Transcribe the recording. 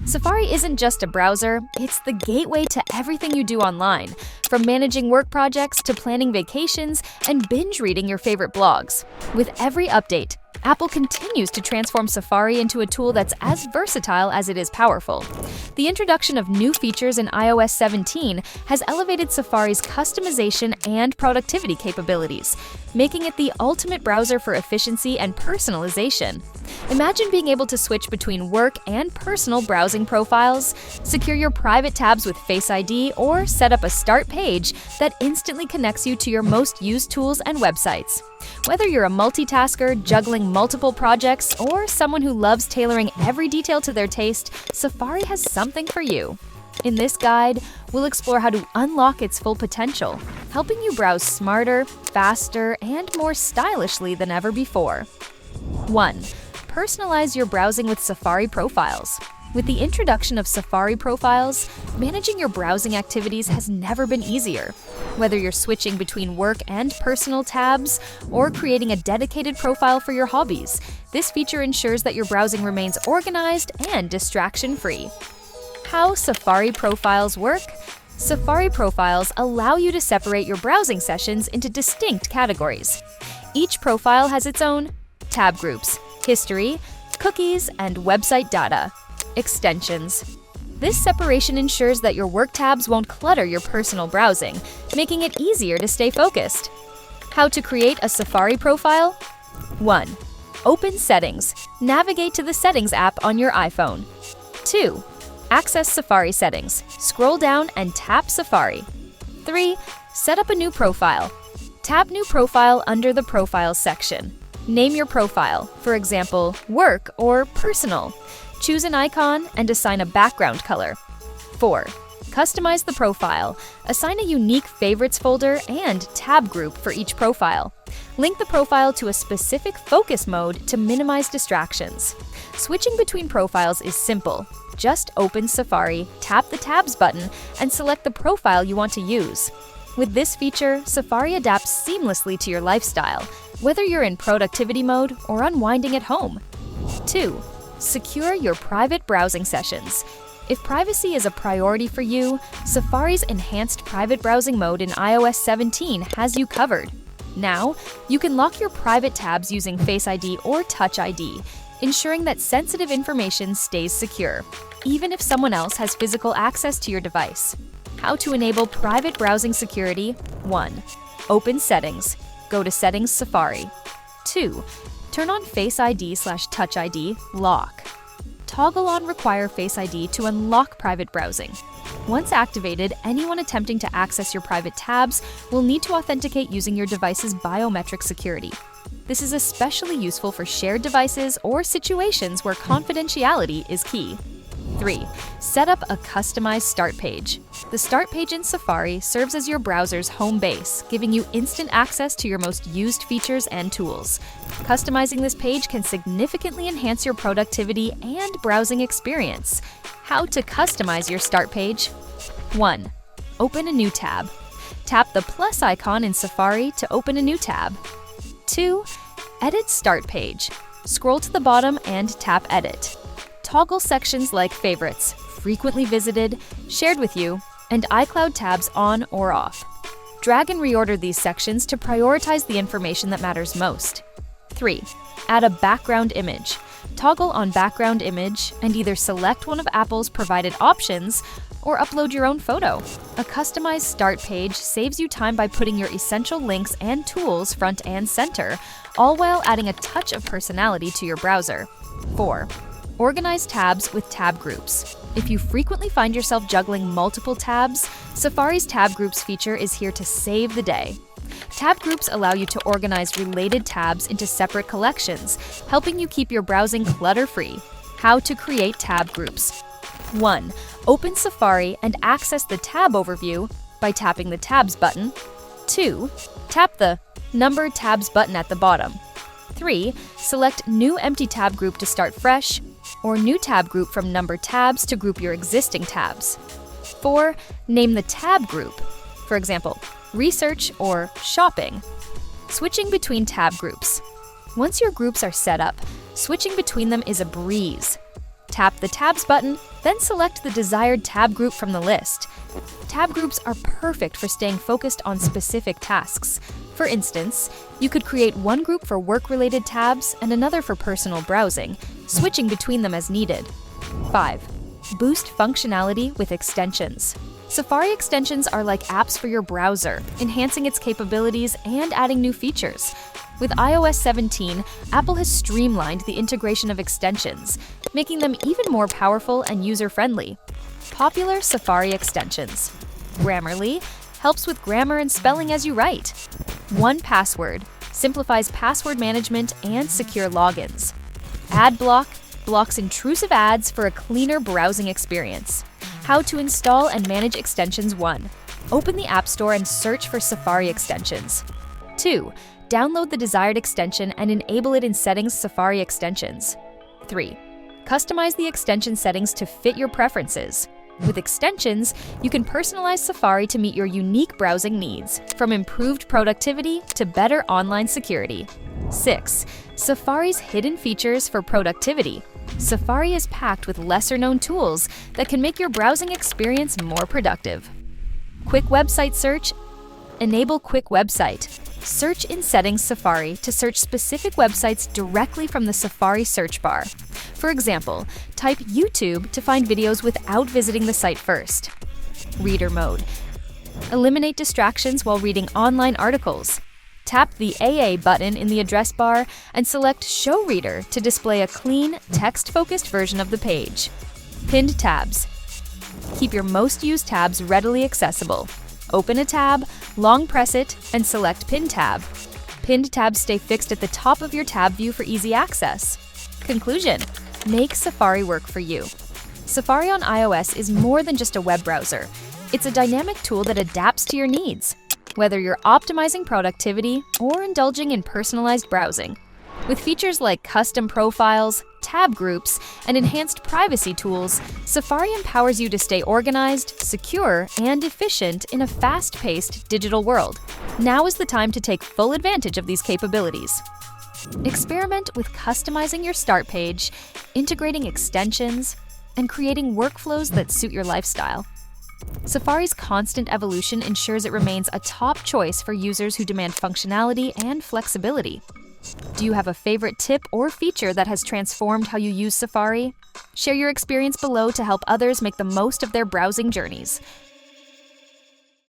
Safari isn't just a browser, it's the gateway to everything you do online, from managing work projects to planning vacations and binge reading your favorite blogs. With every update, Apple continues to transform Safari into a tool that's as versatile as it is powerful. The introduction of new features in iOS 17 has elevated Safari's customization and productivity capabilities, making it the ultimate browser for efficiency and personalization. Imagine being able to switch between work and personal browsing profiles, secure your private tabs with Face ID, or set up a start page that instantly connects you to your most used tools and websites. Whether you're a multitasker juggling multiple projects or someone who loves tailoring every detail to their taste, Safari has something for you. In this guide, we'll explore how to unlock its full potential, helping you browse smarter, faster, and more stylishly than ever before. 1. Personalize your browsing with Safari profiles. With the introduction of Safari profiles, managing your browsing activities has never been easier. Whether you're switching between work and personal tabs or creating a dedicated profile for your hobbies, this feature ensures that your browsing remains organized and distraction-free. How Safari profiles work? Safari profiles allow you to separate your browsing sessions into distinct categories. Each profile has its own tab groups, history, cookies, and website data. Extensions. This separation ensures that your work tabs won't clutter your personal browsing, making it easier to stay focused. How to create a Safari profile? 1. Open Settings. Navigate to the Settings app on your iPhone. 2. Access Safari settings. Scroll down and tap Safari. 3. Set up a new profile. Tap New Profile under the Profiles section. Name your profile, for example, Work or Personal. Choose an icon and assign a background color. 4. Customize the profile. Assign a unique Favorites folder and tab group for each profile. Link the profile to a specific focus mode to minimize distractions. Switching between profiles is simple. Just open Safari, tap the Tabs button, and select the profile you want to use. With this feature, Safari adapts seamlessly to your lifestyle, whether you're in productivity mode or unwinding at home. 2. Secure your private browsing sessions. If privacy is a priority for you, Safari's enhanced private browsing mode in iOS 17 has you covered. Now, you can lock your private tabs using Face ID or Touch ID, ensuring that sensitive information stays secure, even if someone else has physical access to your device. How to enable private browsing security? 1. Open Settings. Go to Settings Safari. 2. Turn on Face ID/Touch ID Lock. Toggle on Require Face ID to unlock private browsing. Once activated, anyone attempting to access your private tabs will need to authenticate using your device's biometric security. This is especially useful for shared devices or situations where confidentiality is key. 3. Set up a customized start page. The start page in Safari serves as your browser's home base, giving you instant access to your most used features and tools. Customizing this page can significantly enhance your productivity and browsing experience. How to customize your start page? 1. Open a new tab. Tap the plus icon in Safari to open a new tab. 2. Edit Start Page. Scroll to the bottom and tap Edit. Toggle sections like Favorites, Frequently Visited, Shared with You, and iCloud tabs on or off. Drag and reorder these sections to prioritize the information that matters most. 3. Add a background image. Toggle on Background Image and either select one of Apple's provided options or upload your own photo. A customized start page saves you time by putting your essential links and tools front and center, all while adding a touch of personality to your browser. 4. Organize tabs with tab groups. If you frequently find yourself juggling multiple tabs, Safari's Tab Groups feature is here to save the day. Tab groups allow you to organize related tabs into separate collections, helping you keep your browsing clutter-free. How to create tab groups. 1. Open Safari and access the tab overview by tapping the Tabs button. 2. Tap the Number Tabs button at the bottom. 3. Select New Empty Tab Group to start fresh, or New Tab Group from numbered tabs to group your existing tabs. 4. Name the tab group. For example, Research or Shopping. Switching between tab groups. Once your groups are set up, switching between them is a breeze. Tap the Tabs button, then select the desired tab group from the list. Tab groups are perfect for staying focused on specific tasks. For instance, you could create one group for work-related tabs and another for personal browsing, switching between them as needed. 5. Boost functionality with extensions. Safari extensions are like apps for your browser, enhancing its capabilities and adding new features. With iOS 17, Apple has streamlined the integration of extensions, making them even more powerful and user-friendly. Popular Safari extensions. Grammarly helps with grammar and spelling as you write. 1Password simplifies password management and secure logins. AdBlock blocks intrusive ads for a cleaner browsing experience. How to install and manage extensions 1. Open the App Store and search for Safari extensions. 2. Download the desired extension and enable it in Settings Safari Extensions. 3. Customize the extension settings to fit your preferences. With extensions, you can personalize Safari to meet your unique browsing needs, from improved productivity to better online security. 6. Safari's hidden features for productivity. Safari is packed with lesser-known tools that can make your browsing experience more productive. Quick Website Search. Enable Quick Website. Search in Settings Safari to search specific websites directly from the Safari search bar. For example, type YouTube to find videos without visiting the site first. Reader Mode. Eliminate distractions while reading online articles. Tap the AA button in the address bar and select Show Reader to display a clean, text-focused version of the page. Pinned tabs. Keep your most used tabs readily accessible. Open a tab, long press it, and select Pin tab. Pinned tabs stay fixed at the top of your tab view for easy access. Conclusion: make Safari work for you. Safari on iOS is more than just a web browser. It's a dynamic tool that adapts to your needs, whether you're optimizing productivity or indulging in personalized browsing. With features like custom profiles, tab groups, and enhanced privacy tools, Safari empowers you to stay organized, secure, and efficient in a fast-paced digital world. Now is the time to take full advantage of these capabilities. Experiment with customizing your start page, integrating extensions, and creating workflows that suit your lifestyle. Safari's constant evolution ensures it remains a top choice for users who demand functionality and flexibility. Do you have a favorite tip or feature that has transformed how you use Safari? Share your experience below to help others make the most of their browsing journeys.